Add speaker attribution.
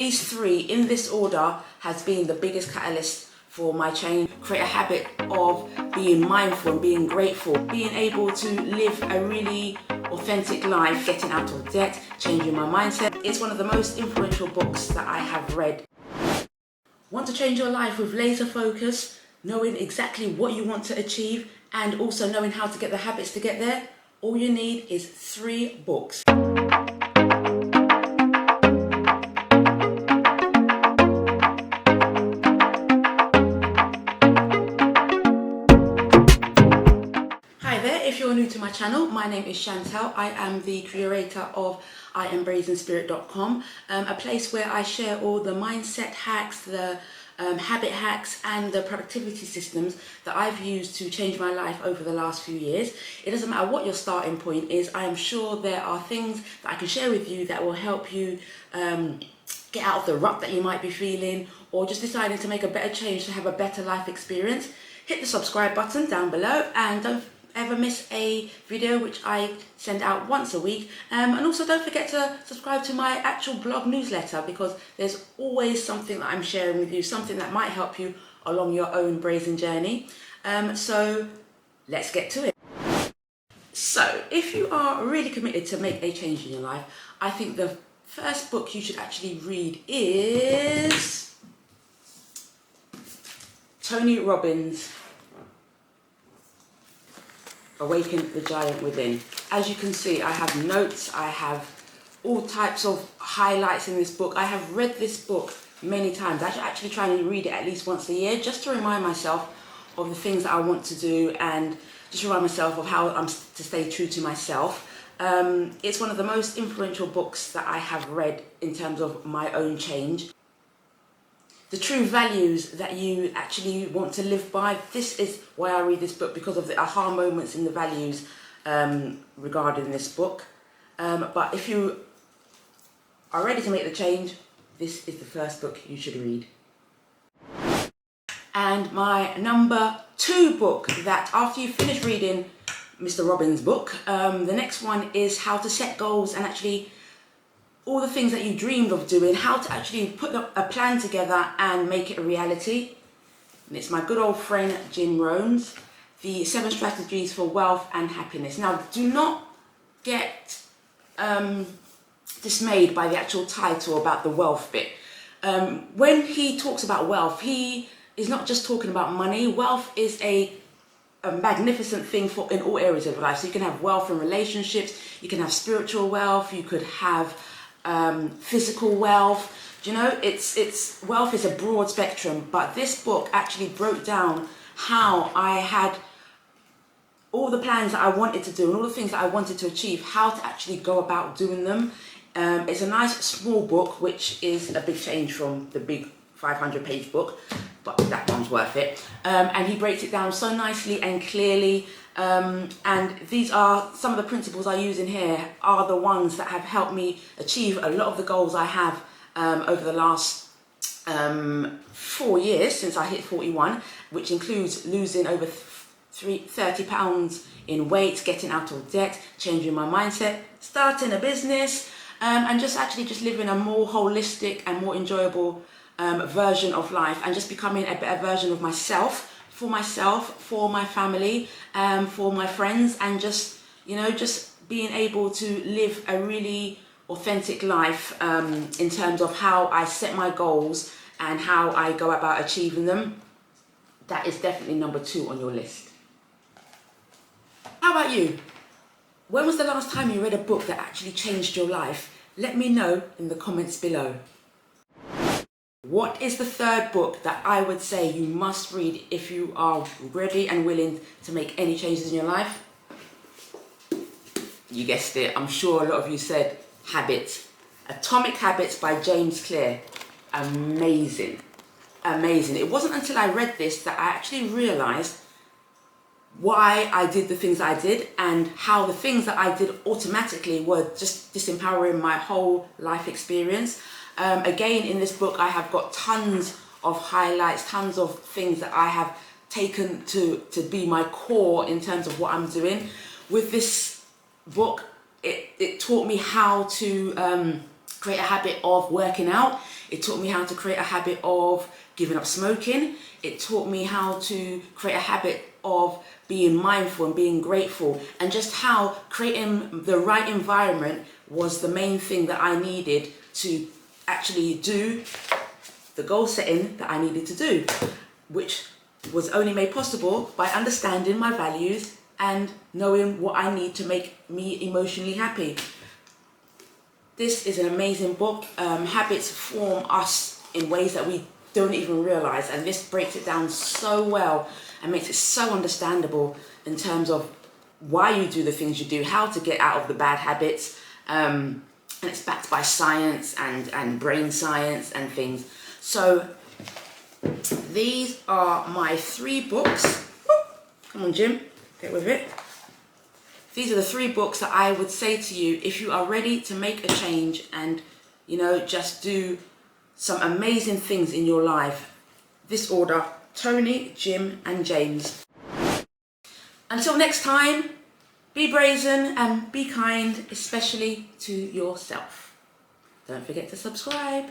Speaker 1: These three, in this order, has been the biggest catalyst for my change. Create a habit of being mindful and being grateful, being able to live a really authentic life, getting out of debt, changing my mindset. It's one of the most influential books that I have read. Want to change your life with laser focus, knowing exactly what you want to achieve and also knowing how to get the habits to get there? All you need is 3 books. If you're new to my channel, my name is Chantal. I am the curator of unorganised.com, a place where I share all the mindset hacks, the habit hacks and the productivity systems that I've used to change my life over the last few years. It doesn't matter what your starting point is, I am sure there are things that I can share with you that will help you get out of the rut that you might be feeling, or just deciding to make a better change to have a better life experience. Hit the subscribe button down below and don't ever miss a video, which I send out once a week, and also don't forget to subscribe to my actual blog newsletter, because there's always something that I'm sharing with you, something that might help you along your own brazen journey. So let's get to it. So if you are really committed to make a change in your life, I think the first book you should actually read is Tony Robbins' Awaken the Giant Within. As you can see, I have notes, I have all types of highlights in this book. I have read this book many times. I actually try and read it at least once a year, just to remind myself of the things that I want to do and just remind myself of how I'm to stay true to myself. It's one of the most influential books that I have read in terms of my own change. The true values that you actually want to live by. This is why I read this book, because of the aha moments in the values regarding this book. But if you are ready to make the change, this is the first book you should read. And my number 2 book, that after you finish reading Mr. Robbins' book, the next one is how to set goals and actually all the things that you dreamed of doing, how to actually put a plan together and make it a reality. And it's my good old friend Jim Rohn's, the 7 Strategies for Wealth and Happiness. Now, do not get dismayed by the actual title about the wealth bit. When he talks about wealth, he is not just talking about money. Wealth is a magnificent thing in all areas of life. So you can have wealth in relationships, you can have spiritual wealth, you could have physical wealth. You know, it's wealth is a broad spectrum, but this book actually broke down how I had all the plans that I wanted to do and all the things that I wanted to achieve, how to actually go about doing them. It's a nice small book, which is a big change from the big 500-page book, but that one's worth it. And he breaks it down so nicely and clearly. And these are some of the principles I use in here are the ones that have helped me achieve a lot of the goals I have over the last 4 years since I hit 41, which includes losing over 30 pounds in weight, getting out of debt, changing my mindset, starting a business, and just living a more holistic and more enjoyable version of life, and just becoming a better version of myself, for my family, for my friends, and just being able to live a really authentic life in terms of how I set my goals and how I go about achieving them. That is definitely number 2 on your list. How about you? When was the last time you read a book that actually changed your life? Let me know in the comments below. What is the 3rd book that I would say you must read if you are ready and willing to make any changes in your life? You guessed it, I'm sure a lot of you said Habits. Atomic Habits by James Clear. Amazing. Amazing. It wasn't until I read this that I actually realised why I did the things I did, and how the things that I did automatically were just disempowering my whole life experience. Again, in this book, I have got tons of highlights, tons of things that I have taken to be my core in terms of what I'm doing. With this book, it taught me how to create a habit of working out. It taught me how to create a habit of giving up smoking. It taught me how to create a habit of being mindful and being grateful, and just how creating the right environment was the main thing that I needed to actually do the goal setting that I needed to do, which was only made possible by understanding my values and knowing what I need to make me emotionally happy. This is an amazing book. Habits form us in ways that we don't even realize, and this breaks it down so well and makes it so understandable in terms of why you do the things you do, how to get out of the bad habits, and it's backed by science and brain science and things. So these are my 3 books. Come on, Jim, get with it. These are the 3 books that I would say to you if you are ready to make a change and, you know, just do some amazing things in your life. This order: Tony, Jim and James. Until next time, be brazen and be kind, especially to yourself. Don't forget to subscribe.